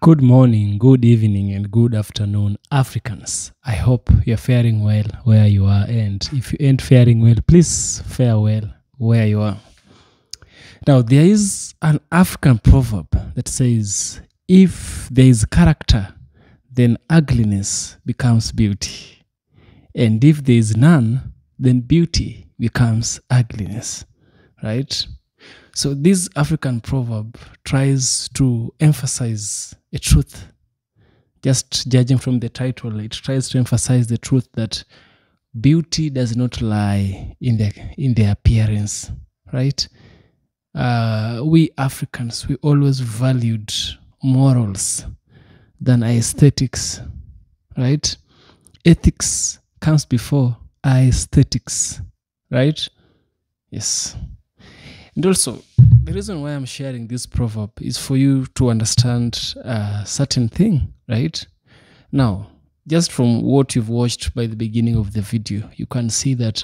Good morning, good evening, and good afternoon, Africans. I hope you're faring well where you are, and if you ain't faring well, please fare well where you are. Now, there is an African proverb that says, if there is character, then ugliness becomes beauty. And if there is none, then beauty becomes ugliness, right? So this African proverb tries to emphasize a truth. Just judging from the title, it tries to emphasize the truth that beauty does not lie in the appearance, right? We Africans, we always valued morals than aesthetics, right? Ethics comes before aesthetics, right? Yes. And also, the reason why I'm sharing this proverb is for you to understand a certain thing, right? Now, just from what you've watched by the beginning of the video, you can see that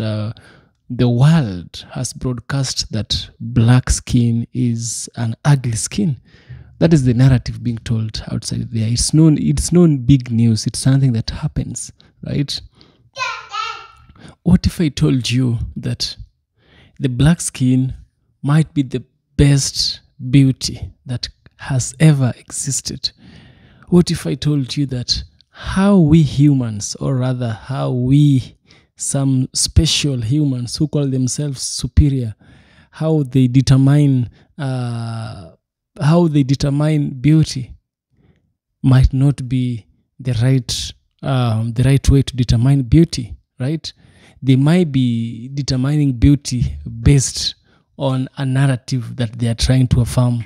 the world has broadcast that black skin is an ugly skin. That is the narrative being told outside there. It's known big news. It's something that happens, right? What if I told you that the black skin might be the best beauty that has ever existed? What if I told you that how we humans, or rather how we, some special humans who call themselves superior, how they determine beauty might not be the right way to determine beauty, right? They might be determining beauty based on a narrative that they are trying to affirm.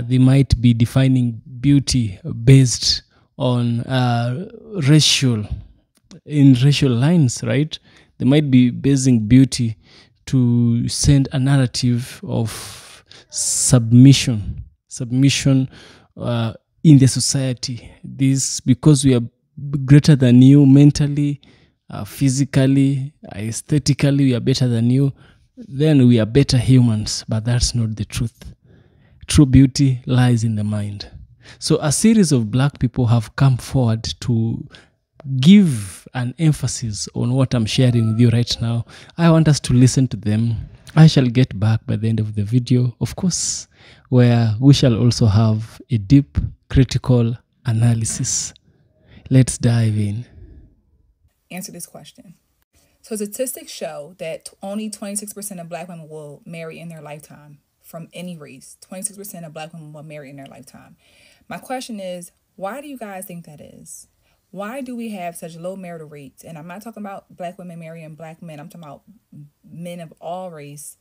They might be defining beauty based on racial lines, right? They might be basing beauty to send a narrative of submission in the society. This because we are greater than you mentally, physically, aesthetically, we are better than you, then we are better humans. But that's not the truth. True beauty lies in the mind. So a series of black people have come forward to give an emphasis on what I'm sharing with you right now. I want us to listen to them. I shall get back by the end of the video, of course, where we shall also have a deep critical analysis. Let's dive in. Answer this question. So statistics show that only 26% of black women will marry in their lifetime from any race. 26% of black women will marry in their lifetime. My question is, why do you guys think that is? Why do we have such low marital rates? And I'm not talking about black women marrying black men. I'm talking about men of all race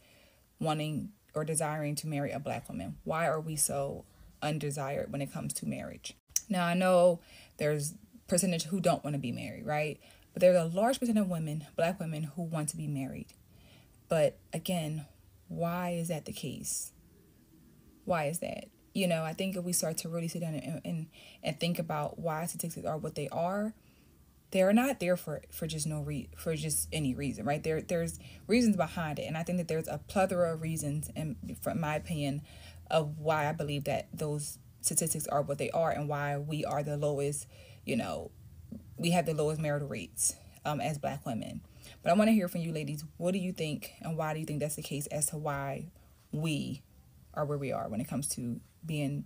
wanting or desiring to marry a black woman. Why are we so undesired when it comes to marriage? Now, I know there's percentage who don't want to be married, right? But there's a large percent of women, black women, who want to be married. But again, why is that the case? Why is that? You know, I think if we start to really sit down and think about why statistics are what they are, they're not there for just any reason, right? There's reasons behind it, and I think that there's a plethora of reasons, and from my opinion, of why I believe that those statistics are what they are, and why we are the lowest. You know, we have the lowest marital rates as black women. But I want to hear from you ladies. What do you think, and why do you think that's the case as to why we are where we are when it comes to being,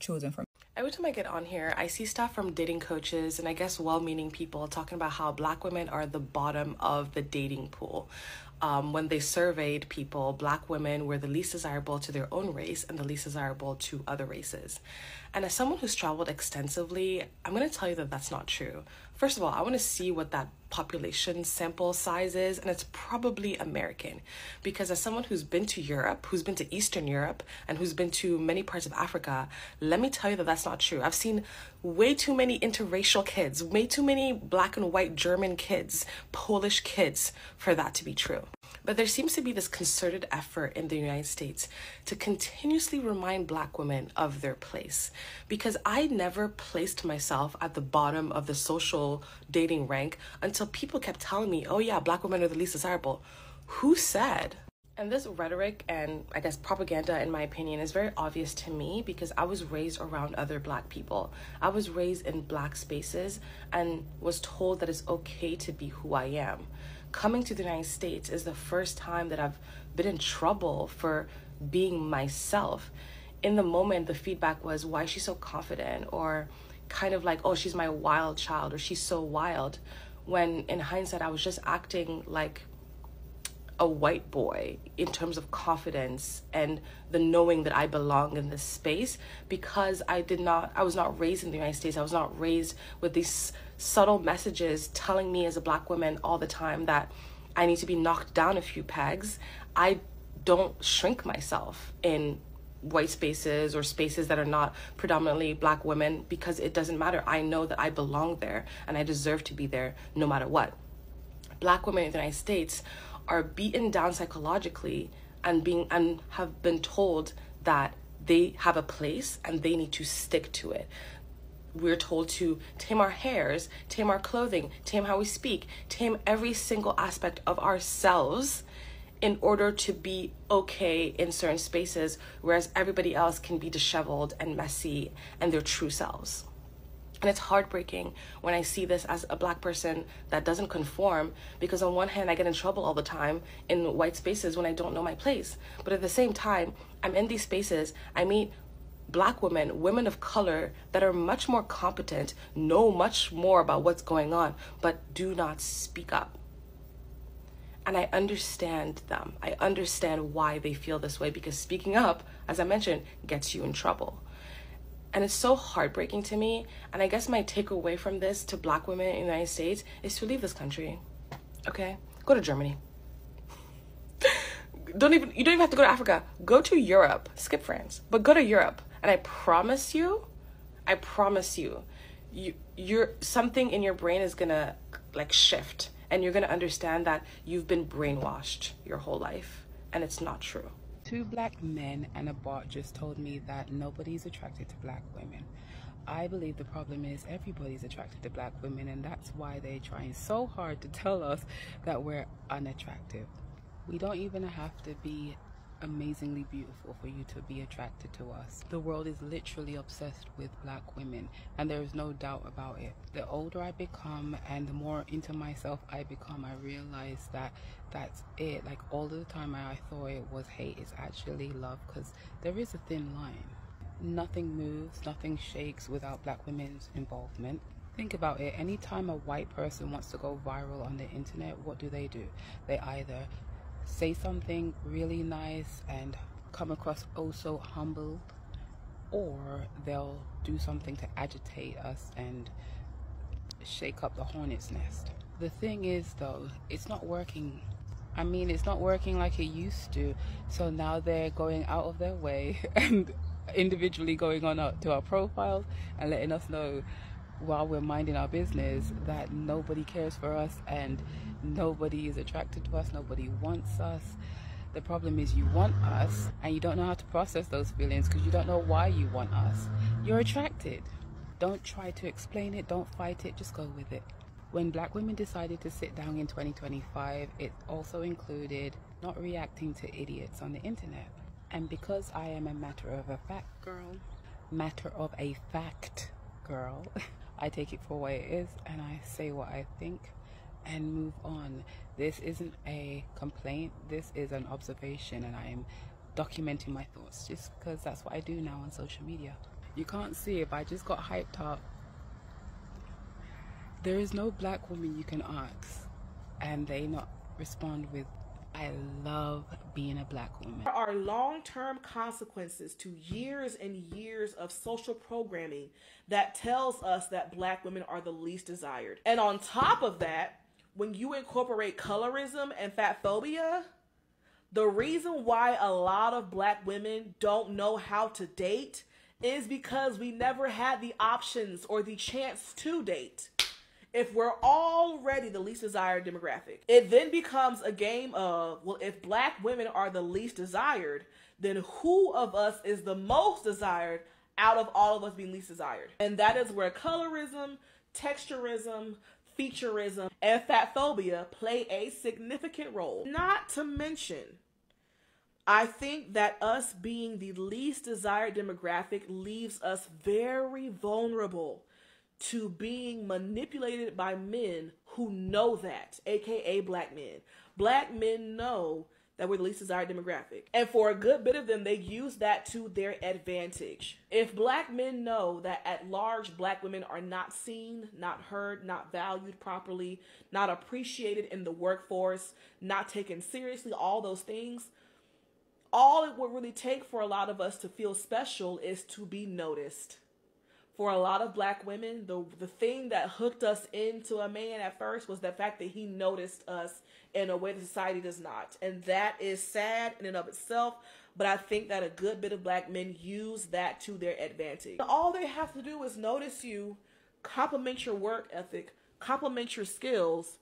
chosen from? Every time I get on here, I see stuff from dating coaches and I guess well-meaning people talking about how black women are the bottom of the dating pool. When they surveyed people, black women were the least desirable to their own race and the least desirable to other races. And as someone who's traveled extensively, I'm going to tell you that that's not true. First of all, I want to see what that population sample size is, and it's probably American. Because as someone who's been to Europe, who's been to Eastern Europe, and who's been to many parts of Africa, let me tell you that that's not true. I've seen way too many interracial kids, way too many black and white German kids, Polish kids for that to be true. But there seems to be this concerted effort in the United States to continuously remind black women of their place. Because I never placed myself at the bottom of the social dating rank until people kept telling me, oh yeah, black women are the least desirable. Who said? And this rhetoric and I guess propaganda, in my opinion, is very obvious to me because I was raised around other Black people. I was raised in Black spaces and was told that it's okay to be who I am. Coming to the United States is the first time that I've been in trouble for being myself. In the moment, the feedback was, why is she so confident? Or kind of like, oh, she's my wild child, or she's so wild. When in hindsight, I was just acting like a white boy in terms of confidence and the knowing that I belong in this space, because I was not raised in the United States. I was not raised with these subtle messages telling me as a Black woman all the time that I need to be knocked down a few pegs. I don't shrink myself in white spaces or spaces that are not predominantly Black women because it doesn't matter. I know that I belong there and I deserve to be there no matter what. Black women in the United States are beaten down psychologically and have been told that they have a place and they need to stick to it. We're told to tame our hairs, tame our clothing, tame how we speak, tame every single aspect of ourselves in order to be okay in certain spaces, whereas everybody else can be disheveled and messy and their true selves. And it's heartbreaking when I see this as a Black person that doesn't conform, because on one hand, I get in trouble all the time in white spaces when I don't know my place. But at the same time, I'm in these spaces, I meet Black women, women of color that are much more competent, know much more about what's going on, but do not speak up. And I understand them. I understand why they feel this way, because speaking up, as I mentioned, gets you in trouble. And it's so heartbreaking to me. And I guess my takeaway from this to Black women in the United States is to leave this country. Okay? Go to Germany. You don't even have to go to Africa. Go to Europe. Skip France. But go to Europe. And I promise you, you're something in your brain is gonna like shift. And you're gonna understand that you've been brainwashed your whole life. And it's not true. 2 Black men and a bot just told me that nobody's attracted to Black women. I believe the problem is everybody's attracted to Black women, and that's why they're trying so hard to tell us that we're unattractive. We don't even have to be amazingly beautiful for you to be attracted to us. The world is literally obsessed with Black women, and there is no doubt about it. The older I become and the more into myself I become, I realize that that's it. Like, all the time I thought it was hate, it's actually love, because there is a thin line. Nothing moves, nothing shakes without Black women's involvement. Think about it. Anytime a white person wants to go viral on the internet, what do? They either say something really nice and come across oh so humble, or they'll do something to agitate us and shake up the hornet's nest. The thing is, though, it's not working. I mean, it's not working like it used to. So now they're going out of their way and individually going on to our profiles and letting us know while we're minding our business that nobody cares for us and nobody is attracted to us, nobody wants us. The problem is you want us and you don't know how to process those feelings because you don't know why you want us. You're attracted. Don't try to explain it, don't fight it, just go with it. When Black women decided to sit down in 2025, it also included not reacting to idiots on the internet. And because I am a matter of a fact girl, I take it for what it is and I say what I think and move on. This isn't a complaint, this is an observation, and I am documenting my thoughts just because that's what I do now on social media. You can't see it, but I just got hyped up. There is no Black woman you can ask and they not respond with, I love being a Black woman. There are long-term consequences to years and years of social programming that tells us that Black women are the least desired. And on top of that, when you incorporate colorism and fat phobia, the reason why a lot of Black women don't know how to date is because we never had the options or the chance to date. If we're already the least desired demographic, it then becomes a game of, well, if Black women are the least desired, then who of us is the most desired out of all of us being least desired? And that is where colorism, texturism, featureism, and fat phobia play a significant role. Not to mention I think that us being the least desired demographic leaves us very vulnerable to being manipulated by men who know that, aka black men. Black men know that we're the least desired demographic. And for a good bit of them, they use that to their advantage. If black men know that at large black women are not seen, not heard, not valued properly, not appreciated in the workforce, not taken seriously, all those things, all it would really take for a lot of us to feel special is to be noticed. For a lot of black women, the thing that hooked us into a man at first was the fact that he noticed us in a way that society does not. And that is sad in and of itself, but I think that a good bit of black men use that to their advantage. All they have to do is notice you, compliment your work ethic, compliment your skills,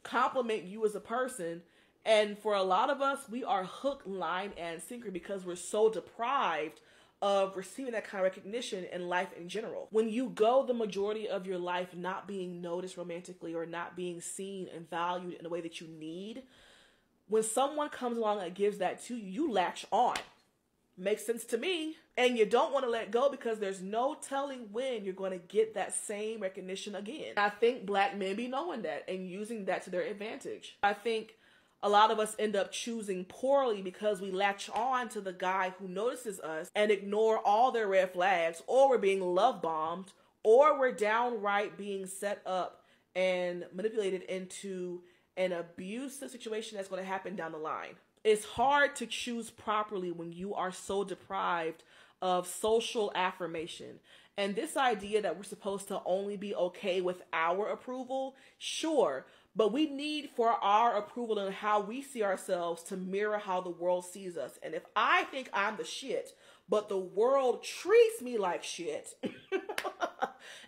compliment you as a person. And for a lot of us, we are hook, line, and sinker because we're so deprived of receiving that kind of recognition in life in general. When you go the majority of your life not being noticed romantically or not being seen and valued in the way that you need, when someone comes along and gives that to you, you latch on. Makes sense to me. And you don't want to let go because there's no telling when you're going to get that same recognition again. I think black men be knowing that and using that to their advantage. I think a lot of us end up choosing poorly because we latch on to the guy who notices us and ignore all their red flags, or we're being love bombed, or we're downright being set up and manipulated into an abusive situation that's going to happen down the line. It's hard to choose properly when you are so deprived of social affirmation. And this idea that we're supposed to only be okay with our approval, sure, but we need for our approval and how we see ourselves to mirror how the world sees us. And if I think I'm the shit, but the world treats me like shit,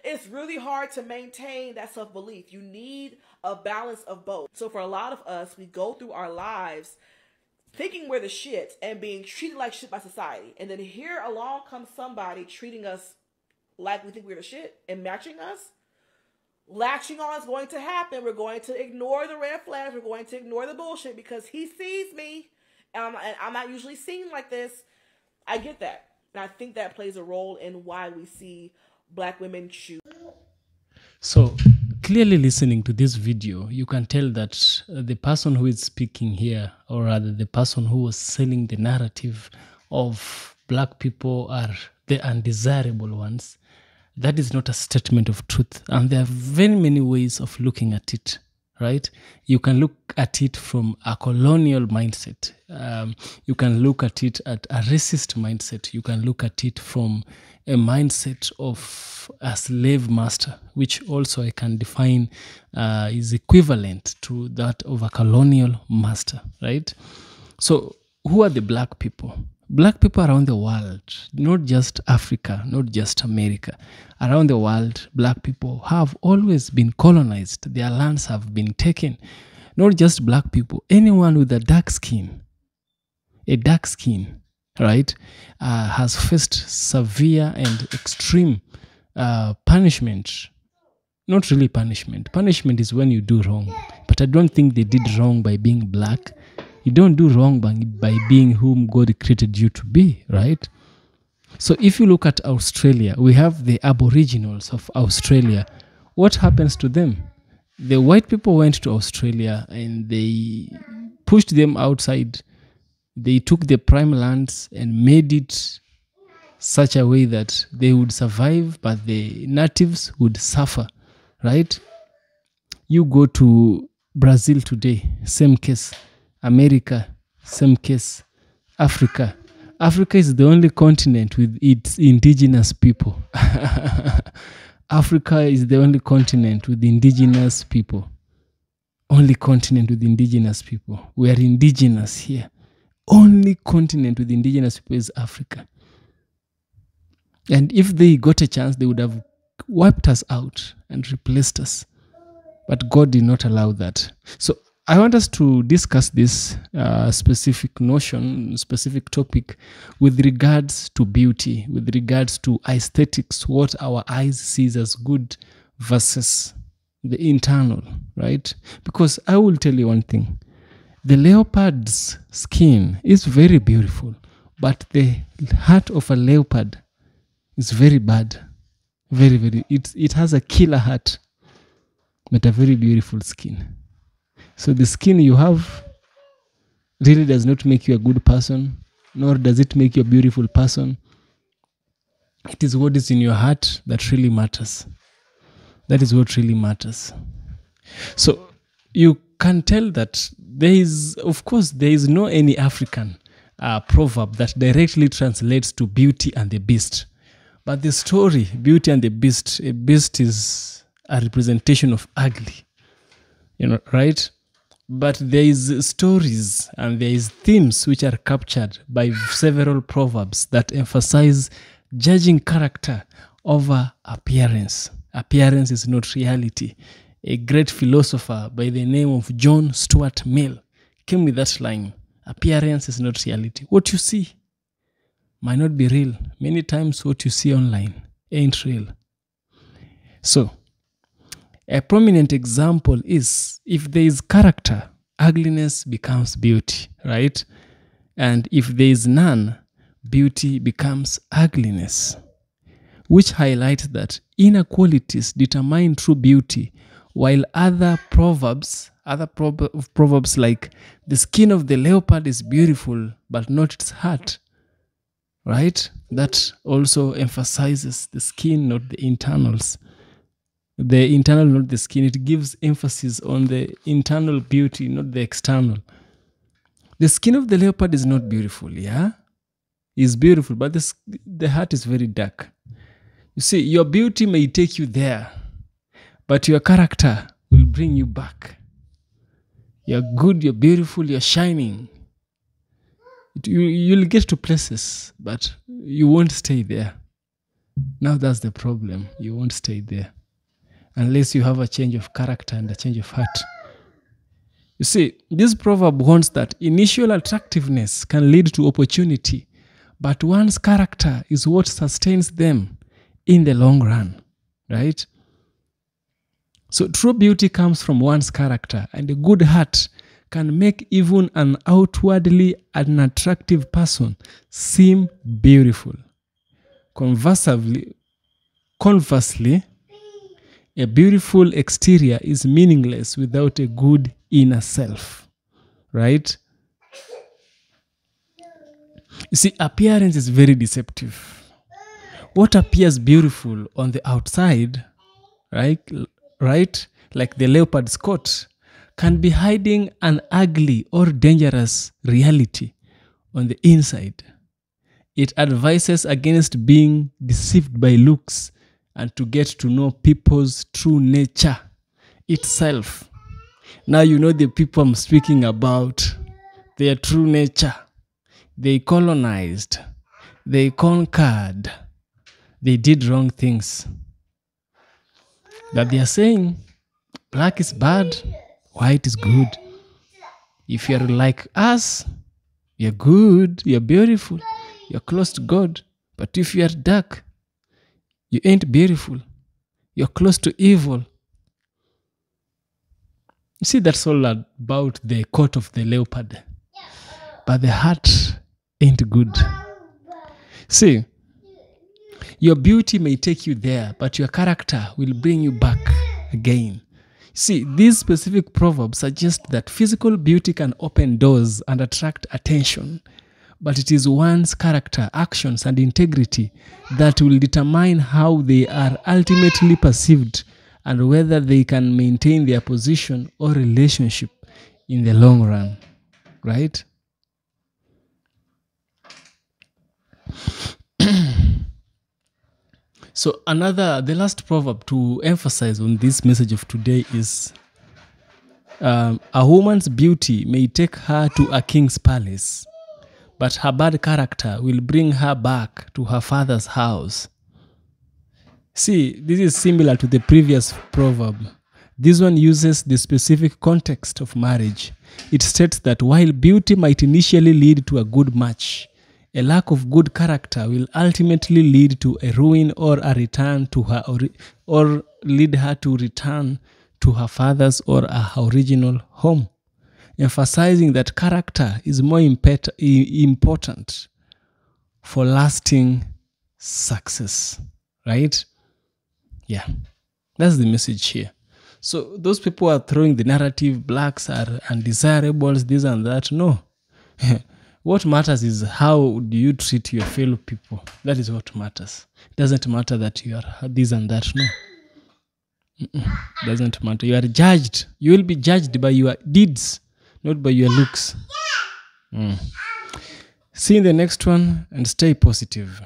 it's really hard to maintain that self-belief. You need a balance of both. So for a lot of us, we go through our lives thinking we're the shit and being treated like shit by society. And then here along comes somebody treating us like we think we're the shit and matching us. Latching on is going to happen. We're going to ignore the red flags. We're going to ignore the bullshit because he sees me. And I'm not usually seen like this. I get that. And I think that plays a role in why we see black women choose. So clearly listening to this video, you can tell that the person who is speaking here, or rather the person who was selling the narrative of black people are the undesirable ones, that is not a statement of truth. And there are very many ways of looking at it, right? You can look at it from a colonial mindset. You can look at it at a racist mindset. You can look at it from a mindset of a slave master, which also I can define is equivalent to that of a colonial master, right? So who are the black people? Black people around the world, not just Africa, not just America, around the world, black people have always been colonized. Their lands have been taken. Not just black people, anyone with a dark skin, right, has faced severe and extreme punishment. Not really punishment. Punishment is when you do wrong. But I don't think they did wrong by being black. You don't do wrong by being whom God created you to be, right? So if you look at Australia, we have the Aboriginals of Australia. What happens to them? The white people went to Australia and they pushed them outside. They took the prime lands and made it such a way that they would survive, but the natives would suffer, right? You go to Brazil today, same case. America, same case. Africa is the only continent with its indigenous people. Africa is the only continent with indigenous people. Only continent with indigenous people. We are indigenous here. Only continent with indigenous people is Africa. And if they got a chance, they would have wiped us out and replaced us. But God did not allow that. So I want us to discuss this specific notion, specific topic with regards to beauty, with regards to aesthetics, what our eyes sees as good versus the internal, right? Because I will tell you one thing. The leopard's skin is very beautiful, but the heart of a leopard is very bad. Very, very. It has a killer heart, but a very beautiful skin. So the skin you have really does not make you a good person, nor does it make you a beautiful person. It is what is in your heart that really matters. That is what really matters. So you can tell that there is no any African proverb that directly translates to Beauty and the Beast. But the story, Beauty and the Beast, a beast is a representation of ugly, right? But there is stories and there is themes which are captured by several proverbs that emphasize judging character over appearance. Appearance is not reality. A great philosopher by the name of John Stuart Mill came with that line: appearance is not reality. What you see might not be real. Many times what you see online ain't real. So, a prominent example is if there is character, ugliness becomes beauty, right? And if there is none, beauty becomes ugliness, which highlights that inequalities determine true beauty, while other proverbs like the skin of the leopard is beautiful, but not its heart, right? That also emphasizes the skin, not the internals. The internal, not the skin. It gives emphasis on the internal beauty, not the external. The skin of the leopard is not beautiful, yeah? It's beautiful, but the heart is very dark. You see, your beauty may take you there, but your character will bring you back. You're good, you're beautiful, you're shining. You'll get to places, but you won't stay there. Now that's the problem. You won't stay there unless you have a change of character and a change of heart. You see, this proverb warns that initial attractiveness can lead to opportunity, but one's character is what sustains them in the long run, right? So true beauty comes from one's character, and a good heart can make even an outwardly unattractive person seem beautiful. Conversely, a beautiful exterior is meaningless without a good inner self, right? You see, appearance is very deceptive. What appears beautiful on the outside, right, like the leopard's coat, can be hiding an ugly or dangerous reality on the inside. It advises against being deceived by looks and to get to know people's true nature itself. Now you know the people I'm speaking about, their true nature. They colonized, they conquered, they did wrong things. But they are saying black is bad, white is good. If you're like us, you're good, you're beautiful, you're close to God. But if you're dark, you ain't beautiful, you're close to evil. You see, that's all about the coat of the leopard. But the heart ain't good. See, your beauty may take you there, but your character will bring you back again. See, these specific proverbs suggest that physical beauty can open doors and attract attention, but it is one's character, actions, and integrity that will determine how they are ultimately perceived and whether they can maintain their position or relationship in the long run, right? So the last proverb to emphasize on this message of today is a woman's beauty may take her to a king's palace, but her bad character will bring her back to her father's house. See, this is similar to the previous proverb. This one uses the specific context of marriage. It states that while beauty might initially lead to a good match, a lack of good character will ultimately lead to a ruin or a return to her, or lead her to return to her father's or her original home. emphasizing that character is more important for lasting success, right? Yeah, that's the message here. So those people are throwing the narrative, blacks are undesirables, this and that. No. What matters is how do you treat your fellow people. That is what matters. It doesn't matter that you are this and that. No. It doesn't matter. You are judged. You will be judged by your deeds, not by your looks. See you in the next one, and stay positive.